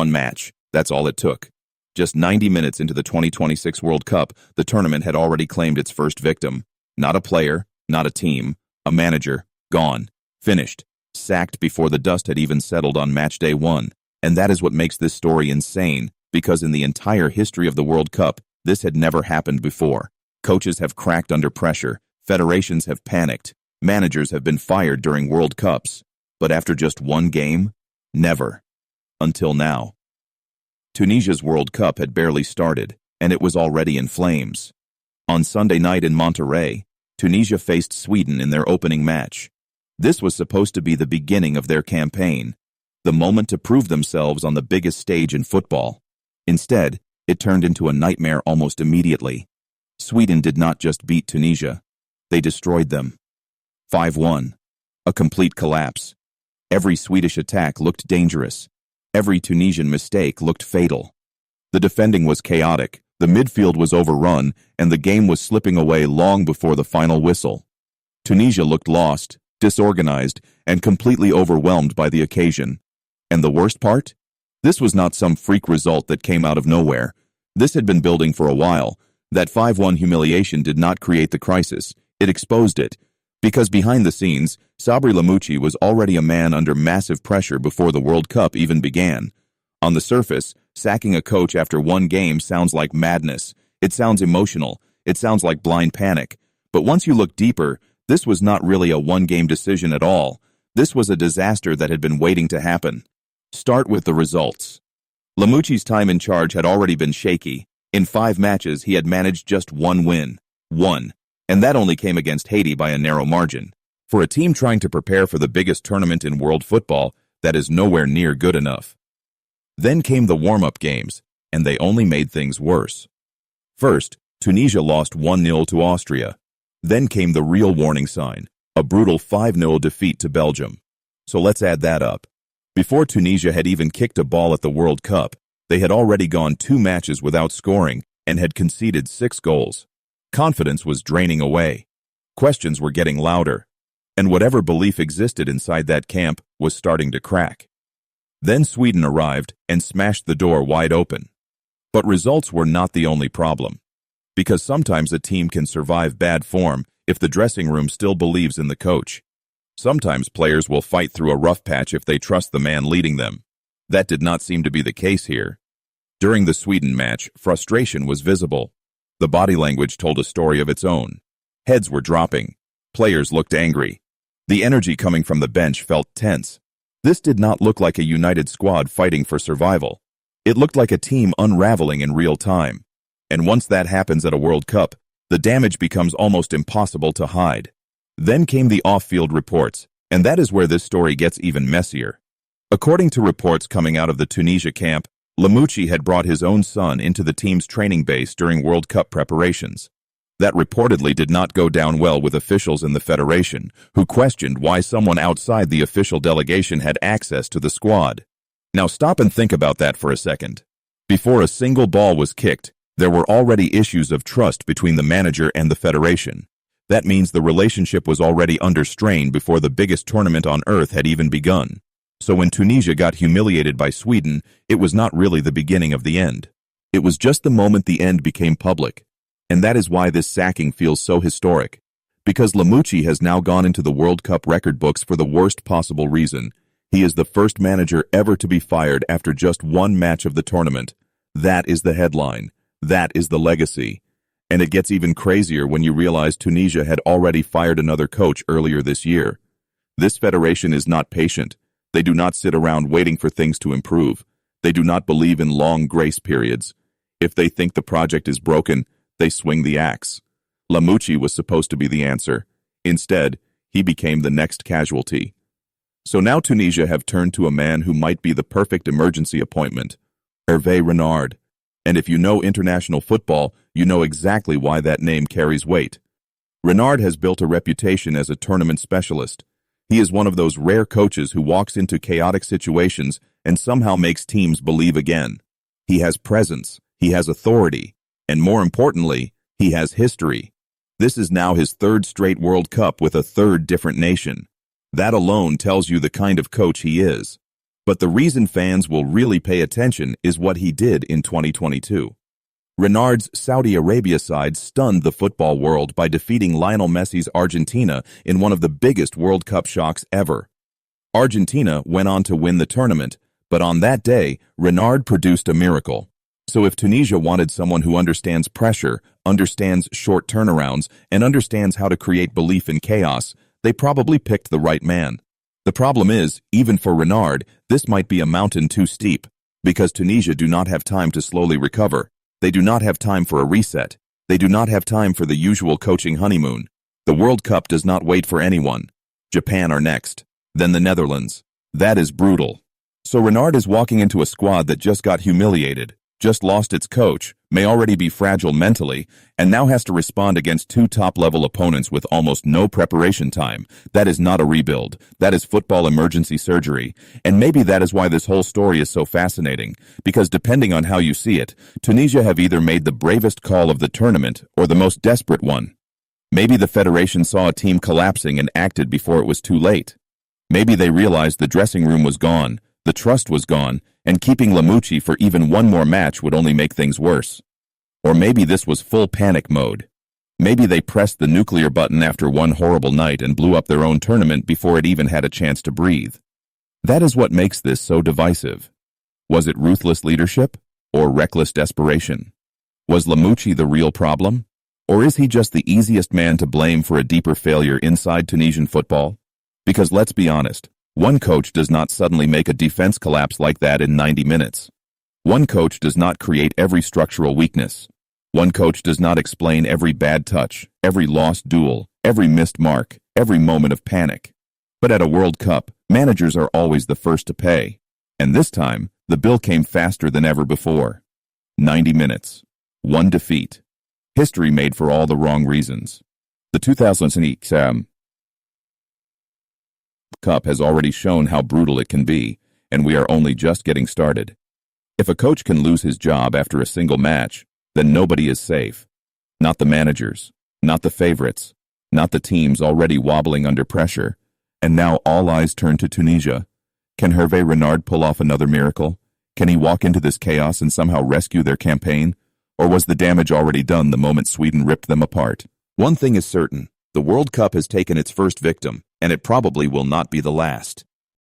one match. That's all it took. Just 90 minutes into the 2026 World Cup, the tournament had already claimed its first victim. Not a player, not a team, a manager, gone, finished, sacked before the dust had even settled on match day 1. And that is what makes this story insane, because in the entire history of the World Cup, this had never happened before. Coaches have cracked under pressure, federations have panicked, managers have been fired during World Cups. But after just one game? Never. Until now. Tunisia's World Cup had barely started, and it was already in flames. On Sunday night in Monterrey, Tunisia faced Sweden in their opening match. This was supposed to be the beginning of their campaign, the moment to prove themselves on the biggest stage in football. Instead, it turned into a nightmare almost immediately. Sweden did not just beat Tunisia, they destroyed them. 5-1. A complete collapse. Every Swedish attack looked dangerous. Every Tunisian mistake looked fatal. The defending was chaotic, the midfield was overrun, and the game was slipping away long before the final whistle. Tunisia looked lost, disorganized, and completely overwhelmed by the occasion. And the worst part? This was not some freak result that came out of nowhere. This had been building for a while. That 5-1 humiliation did not create the crisis. It exposed it. Because behind the scenes, Sabri Lamouchi was already a man under massive pressure before the World Cup even began. On the surface, sacking a coach after one game sounds like madness. It sounds emotional. It sounds like blind panic. But once you look deeper, this was not really a one-game decision at all. This was a disaster that had been waiting to happen. Start with the results. Lamouchi's time in charge had already been shaky. In 5 matches, he had managed just one win. One. And that only came against Haiti by a narrow margin. For a team trying to prepare for the biggest tournament in world football, that is nowhere near good enough. Then came the warm-up games, and they only made things worse. First, Tunisia lost 1-0 to Austria. Then came the real warning sign, a brutal 5-0 defeat to Belgium. So let's add that up. Before Tunisia had even kicked a ball at the World Cup, they had already gone 2 matches without scoring and had conceded 6 goals. Confidence was draining away. Questions were getting louder. And whatever belief existed inside that camp was starting to crack. Then Sweden arrived and smashed the door wide open. But results were not the only problem. Because sometimes a team can survive bad form if the dressing room still believes in the coach. Sometimes players will fight through a rough patch if they trust the man leading them. That did not seem to be the case here. During the Sweden match, frustration was visible. The body language told a story of its own. Heads were dropping. Players looked angry. The energy coming from the bench felt tense. This did not look like a united squad fighting for survival. It looked like a team unraveling in real time. And once that happens at a World Cup, the damage becomes almost impossible to hide. Then came the off-field reports, and that is where this story gets even messier. According to reports coming out of the Tunisia camp, Lamouchi had brought his own son into the team's training base during World Cup preparations. That reportedly did not go down well with officials in the federation, who questioned why someone outside the official delegation had access to the squad. Now stop and think about that for a second. Before a single ball was kicked, there were already issues of trust between the manager and the federation. That means the relationship was already under strain before the biggest tournament on earth had even begun. So when Tunisia got humiliated by Sweden, it was not really the beginning of the end. It was just the moment the end became public. And that is why this sacking feels so historic. Because Lamouchi has now gone into the World Cup record books for the worst possible reason. He is the first manager ever to be fired after just one match of the tournament. That is the headline. That is the legacy. And it gets even crazier when you realize Tunisia had already fired another coach earlier this year. This federation is not patient. They do not sit around waiting for things to improve. They do not believe in long grace periods. If they think the project is broken, they swing the axe. Lamouchi was supposed to be the answer. Instead, he became the next casualty. So now Tunisia have turned to a man who might be the perfect emergency appointment, Hervé Renard. And if you know international football, you know exactly why that name carries weight. Renard has built a reputation as a tournament specialist. He is one of those rare coaches who walks into chaotic situations and somehow makes teams believe again. He has presence, he has authority, and more importantly, he has history. This is now his 3rd straight World Cup with a 3rd different nation. That alone tells you the kind of coach he is. But the reason fans will really pay attention is what he did in 2022. Renard's Saudi Arabia side stunned the football world by defeating Lionel Messi's Argentina in one of the biggest World Cup shocks ever. Argentina went on to win the tournament, but on that day, Renard produced a miracle. So if Tunisia wanted someone who understands pressure, understands short turnarounds, and understands how to create belief in chaos, they probably picked the right man. The problem is, even for Renard, this might be a mountain too steep, because Tunisia do not have time to slowly recover. They do not have time for a reset. They do not have time for the usual coaching honeymoon. The World Cup does not wait for anyone. Japan are next, then the Netherlands. That is brutal. So Renard is walking into a squad that just got humiliated, just lost its coach, may already be fragile mentally, and now has to respond against two top-level opponents with almost no preparation time. That is not a rebuild. That is football emergency surgery. And maybe that is why this whole story is so fascinating, because depending on how you see it, Tunisia have either made the bravest call of the tournament or the most desperate one. Maybe the federation saw a team collapsing and acted before it was too late. Maybe they realized the dressing room was gone, the trust was gone, and keeping Lamouchi for even one more match would only make things worse. Or maybe this was full panic mode. Maybe they pressed the nuclear button after one horrible night and blew up their own tournament before it even had a chance to breathe. That is what makes this so divisive. Was it ruthless leadership or reckless desperation? Was Lamouchi the real problem? Or is he just the easiest man to blame for a deeper failure inside Tunisian football? Because let's be honest, one coach does not suddenly make a defense collapse like that in 90 minutes. One coach does not create every structural weakness. One coach does not explain every bad touch, every lost duel, every missed mark, every moment of panic. But at a World Cup, managers are always the first to pay. And this time, the bill came faster than ever before. 90 minutes. One defeat. History made for all the wrong reasons. The 2006 Cup has already shown how brutal it can be, and we are only just getting started. If a coach can lose his job after a single match, then nobody is safe. Not the managers, not the favorites, not the teams already wobbling under pressure. And now all eyes turn to Tunisia. Can Hervé Renard pull off another miracle? Can he walk into this chaos and somehow rescue their campaign? Or was the damage already done the moment Sweden ripped them apart? One thing is certain, the World Cup has taken its first victim, and it probably will not be the last.